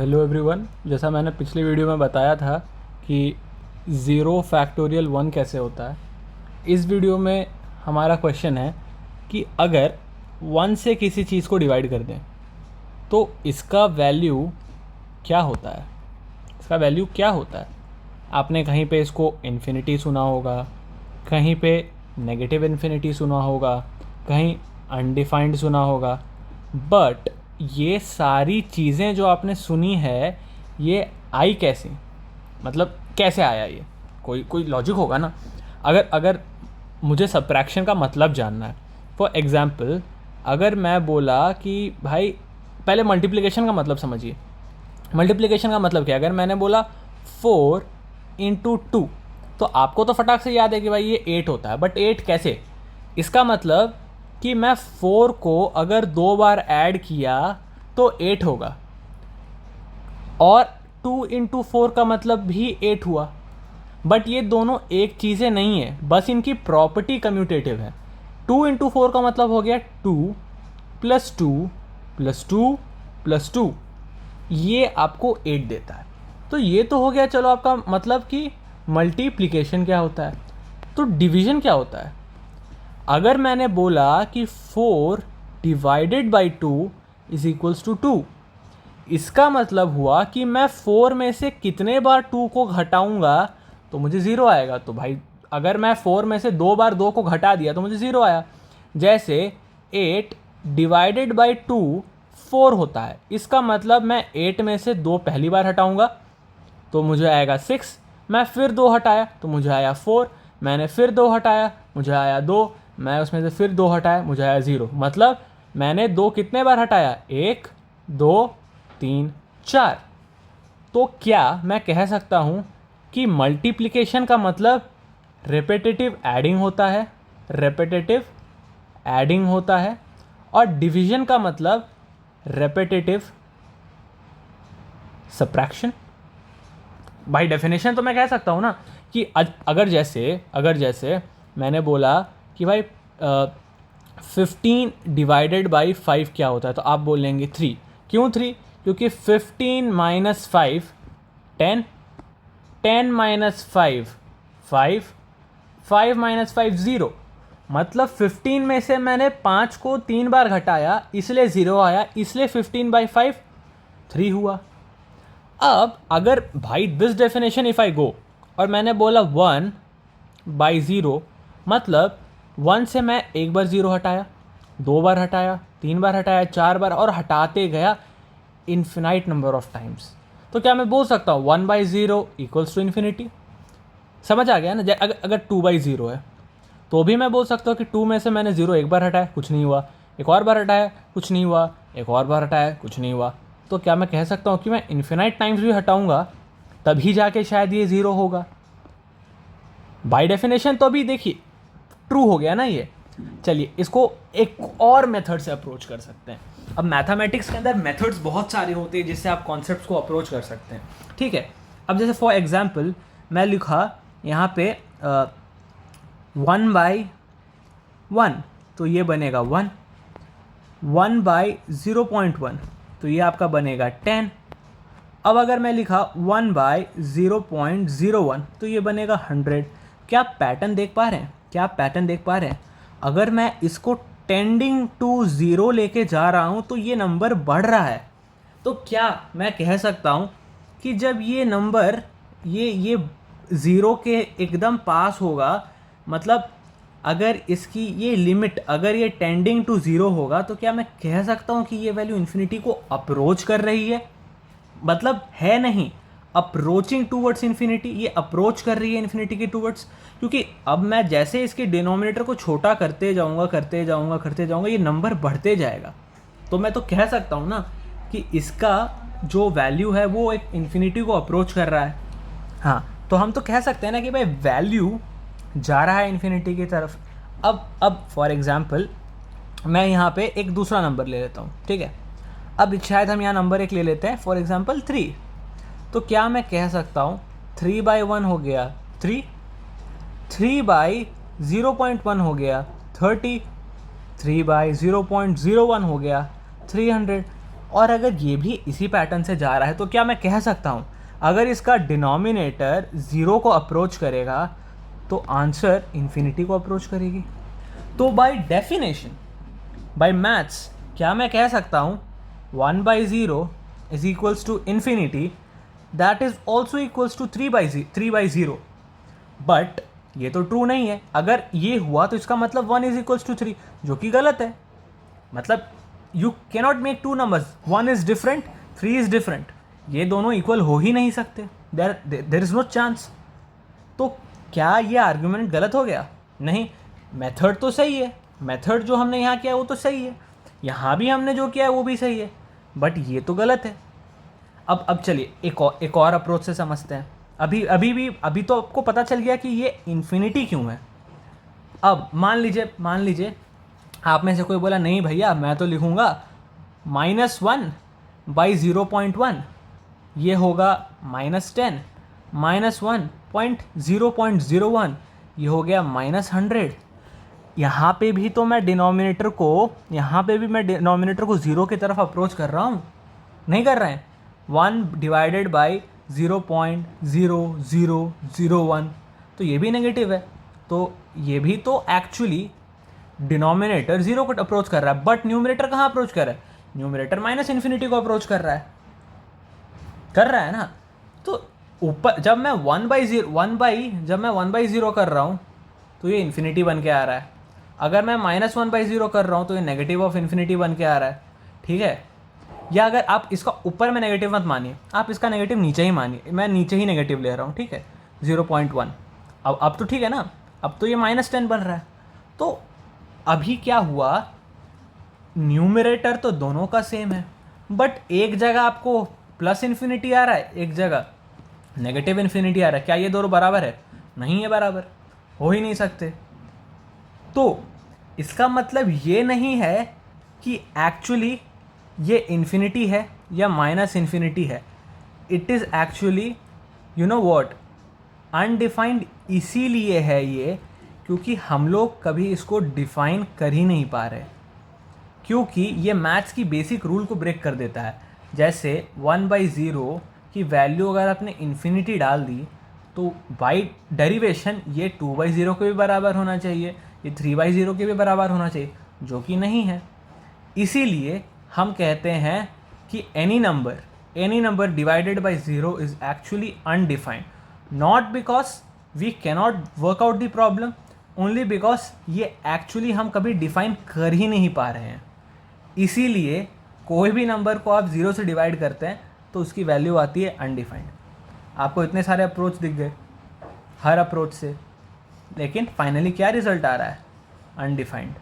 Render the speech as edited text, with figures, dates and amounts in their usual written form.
Hello everyone. जैसा मैंने पिछली वीडियो में बताया था कि ज़ीरो फैक्टोरियल 1 कैसे होता है, इस वीडियो में हमारा क्वेश्चन है कि अगर 1 से किसी चीज़ को डिवाइड कर दें तो इसका वैल्यू क्या होता है। इसका वैल्यू क्या होता है। आपने कहीं पे इसको इन्फिनिटी सुना होगा, कहीं पे नेगेटिव इन्फिनिटी सुना होगा, कहीं अनडिफाइंड सुना होगा, बट ये सारी चीज़ें जो आपने सुनी है ये आई कैसे, मतलब कैसे आया ये, कोई कोई लॉजिक होगा ना। अगर अगर मुझे सब्ट्रैक्शन का मतलब जानना है, फॉर एग्ज़ाम्पल अगर मैं बोला कि भाई पहले मल्टीप्लिकेशन का मतलब समझिए। मल्टीप्लिकेशन का मतलब क्या है, अगर मैंने बोला 4 इंटू 2 तो आपको तो फटाक से याद है कि भाई ये 8 होता है, बट 8 कैसे। इसका मतलब कि मैं 4 को अगर 2 बार ऐड किया तो 8 होगा, और 2 इंटू 4 का मतलब भी 8 हुआ। बट ये दोनों एक चीज़ें नहीं है, बस इनकी प्रॉपर्टी कम्यूटेटिव है। 2 इंटू 4 का मतलब हो गया 2 प्लस 2 प्लस 2 प्लस 2, ये आपको 8 देता है। तो ये तो हो गया, चलो आपका मतलब कि मल्टीप्लिकेशन क्या होता है। तो डिवीज़न क्या होता है। अगर मैंने बोला कि 4 divided by 2 is equals to 2, इसका मतलब हुआ कि मैं 4 में से कितने बार 2 को घटाऊंगा तो मुझे ज़ीरो आएगा। तो भाई अगर मैं 4 में से 2 बार 2 को घटा दिया तो मुझे ज़ीरो आया। जैसे 8 डिवाइडेड बाई 2 4 होता है, इसका मतलब मैं 8 में से 2 पहली बार हटाऊंगा तो मुझे आएगा 6, मैं फिर 2 हटाया तो मुझे आया 4, मैंने फिर 2 हटाया मुझे आया 2, मैं उसमें से फिर 2 हटाया मुझे आया 0। मतलब मैंने 2 कितने बार हटाया, 1 2 3 4। तो क्या मैं कह सकता हूँ कि मल्टीप्लिकेशन का मतलब रेपिटेटिव एडिंग होता है, रेपिटेटिव एडिंग होता है, और डिवीजन का मतलब रेपिटेटिव सब्ट्रैक्शन। बाय डेफिनेशन तो मैं कह सकता हूँ ना कि अगर जैसे मैंने बोला कि भाई 15 डिवाइडेड बाई 5 क्या होता है, तो आप बोलेंगे 3। क्यों 3? क्योंकि 15 माइनस 5 10, 10 माइनस 5 5, 5 माइनस 5 0। मतलब 15 में से मैंने 5 को 3 बार घटाया इसलिए 0 आया, इसलिए 15 बाई 5 3 हुआ। अब अगर भाई दिस डेफिनेशन इफ आई गो और मैंने बोला 1 बाई 0, मतलब 1 से मैं एक बार 0 हटाया, 2 बार हटाया, 3 बार हटाया, 4 बार, और हटाते गया इन्फिनाइट नंबर ऑफ टाइम्स। तो क्या मैं बोल सकता हूँ 1 बाई 0 इक्वल्स टू इन्फिनिटी। समझ आ गया ना। अगर 2 बाई 0 है तो भी मैं बोल सकता हूँ कि 2 में से मैंने 0 एक बार हटाया कुछ नहीं हुआ, एक और बार हटाया कुछ नहीं हुआ, एक और बार हटाया कुछ नहीं हुआ। तो क्या मैं कह सकता हूँ कि मैं इन्फिनाइट टाइम्स भी हटाऊंगा तभी जाके शायद ये 0 होगा। बाय डेफिनेशन तो अभी देखिए ट्रू हो गया ना ये। चलिए इसको एक और मेथड से अप्रोच कर सकते हैं। अब मैथमेटिक्स के अंदर मेथड्स बहुत सारे होते हैं जिससे आप कॉन्सेप्ट्स को अप्रोच कर सकते हैं, ठीक है। अब जैसे फॉर एग्जांपल मैं लिखा यहाँ पे 1 बाई 1, तो ये बनेगा 1। 1 बाई 0.1 तो ये आपका बनेगा 10। अब अगर मैं लिखा 1 बाई 0.01 तो ये बनेगा 100। क्या आप पैटर्न देख पा रहे हैं, क्या आप पैटर्न देख पा रहे हैं। अगर मैं इसको टेंडिंग टू 0 लेके जा रहा हूँ तो ये नंबर बढ़ रहा है। तो क्या मैं कह सकता हूँ कि जब ये नंबर ये 0 के एकदम पास होगा, मतलब अगर इसकी ये लिमिट अगर ये टेंडिंग टू 0 होगा, तो क्या मैं कह सकता हूँ कि ये वैल्यू इन्फिनिटी को अप्रोच कर रही है। मतलब है नहीं, अप्रोचिंग टूवर्ड्स इन्फिनिटी, ये अप्रोच कर रही है इन्फिनिटी के टूवर्ड्स। क्योंकि अब मैं जैसे इसके डिनोमिनेटर को छोटा करते जाऊंगा ये नंबर बढ़ते जाएगा। तो मैं तो कह सकता हूँ ना कि इसका जो वैल्यू है वो एक इन्फिनिटी को अप्रोच कर रहा है। हाँ, तो हम तो कह सकते हैं ना कि भाई वैल्यू जा रहा है इन्फिनिटी की तरफ। अब फॉर एग्जांपल मैं यहाँ पे एक दूसरा नंबर ले लेता हूँ, ठीक है। अब शायद हम यहाँ नंबर एक ले लेते हैं, फॉर एग्जांपल 3। तो क्या मैं कह सकता हूँ 3 बाई 1 हो गया 3, 3 बाई 0.1 हो गया 30, 3 बाई 0.01 हो गया 300, और अगर ये भी इसी पैटर्न से जा रहा है तो क्या मैं कह सकता हूँ अगर इसका डिनोमिनेटर 0 को अप्रोच करेगा तो आंसर इन्फिनिटी को अप्रोच करेगी। तो बाय डेफिनेशन, बाय मैथ्स, क्या मैं कह सकता हूँ 1/0 is equals to infinity, that is also equals to 3/0। But ये तो ट्रू नहीं है। अगर ये हुआ तो इसका मतलब 1 इज इक्वल्स टू 3, जो कि गलत है। मतलब you cannot make two numbers, 1 is different, 3 is different, ये दोनों इक्वल हो ही नहीं सकते। There is no chance. तो क्या ये आर्ग्यूमेंट गलत हो गया? नहीं, मेथड तो सही है। मेथड जो हमने यहाँ किया वो तो सही है, यहाँ भी हमने जो किया है वो भी सही है, बट ये तो गलत है। अब चलिए एक और अप्रोच से समझते हैं। अभी तो आपको पता चल गया कि ये इन्फिनिटी क्यों है। अब मान लीजिए आप में से कोई बोला नहीं भैया मैं तो लिखूँगा -1/0.1, ये होगा -10, -1/0.01, ये हो गया -100। यहाँ पे भी मैं डिनोमिनेटर को 0 की तरफ अप्रोच कर रहा हूँ, नहीं कर रहे हैं। 1/0.0001, तो ये भी नेगेटिव है। तो ये भी तो एक्चुअली डिनोमिनेटर 0 को अप्रोच कर रहा है, बट न्यूमरेटर कहाँ अप्रोच कर रहा है? न्यूमरेटर -इन्फिनिटी को अप्रोच कर रहा है ना। तो ऊपर जब मैं 1/0 कर रहा हूँ तो ये इन्फिनिटी बन के आ रहा है। अगर मैं -1/0 कर रहा हूँ तो ये नेगेटिव ऑफ इन्फिनिटी बन के आ रहा है, ठीक है। या अगर आप इसका ऊपर में नेगेटिव मत मानिए, आप इसका नेगेटिव नीचे ही मानिए, मैं नीचे ही नेगेटिव ले रहा हूँ, ठीक है, 0.1। अब तो ठीक है ना, अब तो ये -10 बन रहा है। तो अभी क्या हुआ, न्यूमरेटर तो दोनों का सेम है, बट एक जगह आपको प्लस इन्फिनिटी आ रहा है, एक जगह नेगेटिव इन्फिनिटी आ रहा है। क्या ये दोनों बराबर है? नहीं है बराबर, हो ही नहीं सकते। तो इसका मतलब ये नहीं है कि एक्चुअली ये इन्फिनिटी है या -इन्फिनिटी है। It is actually you know what, undefined इसीलिए है ये क्योंकि हम लोग कभी इसको डिफाइन कर ही नहीं पा रहे, क्योंकि ये मैथ्स की बेसिक रूल को ब्रेक कर देता है। जैसे 1/0 की वैल्यू अगर आपने इन्फिनिटी डाल दी तो बाई डेरिवेशन ये 2/0 के भी बराबर होना चाहिए, ये 3/0 के भी बराबर होना चाहिए, जो कि नहीं है। इसीलिए हम कहते हैं कि any number divided by 0 is actually undefined, not because we cannot work out the problem, only because ये एक्चुअली हम कभी डिफाइन कर ही नहीं पा रहे हैं। इसीलिए कोई भी नंबर को आप 0 से डिवाइड करते हैं तो उसकी वैल्यू आती है अनडिफाइंड। आपको इतने सारे अप्रोच दिख गए हर अप्रोच से, लेकिन फाइनली क्या रिजल्ट आ रहा है? अनडिफाइंड।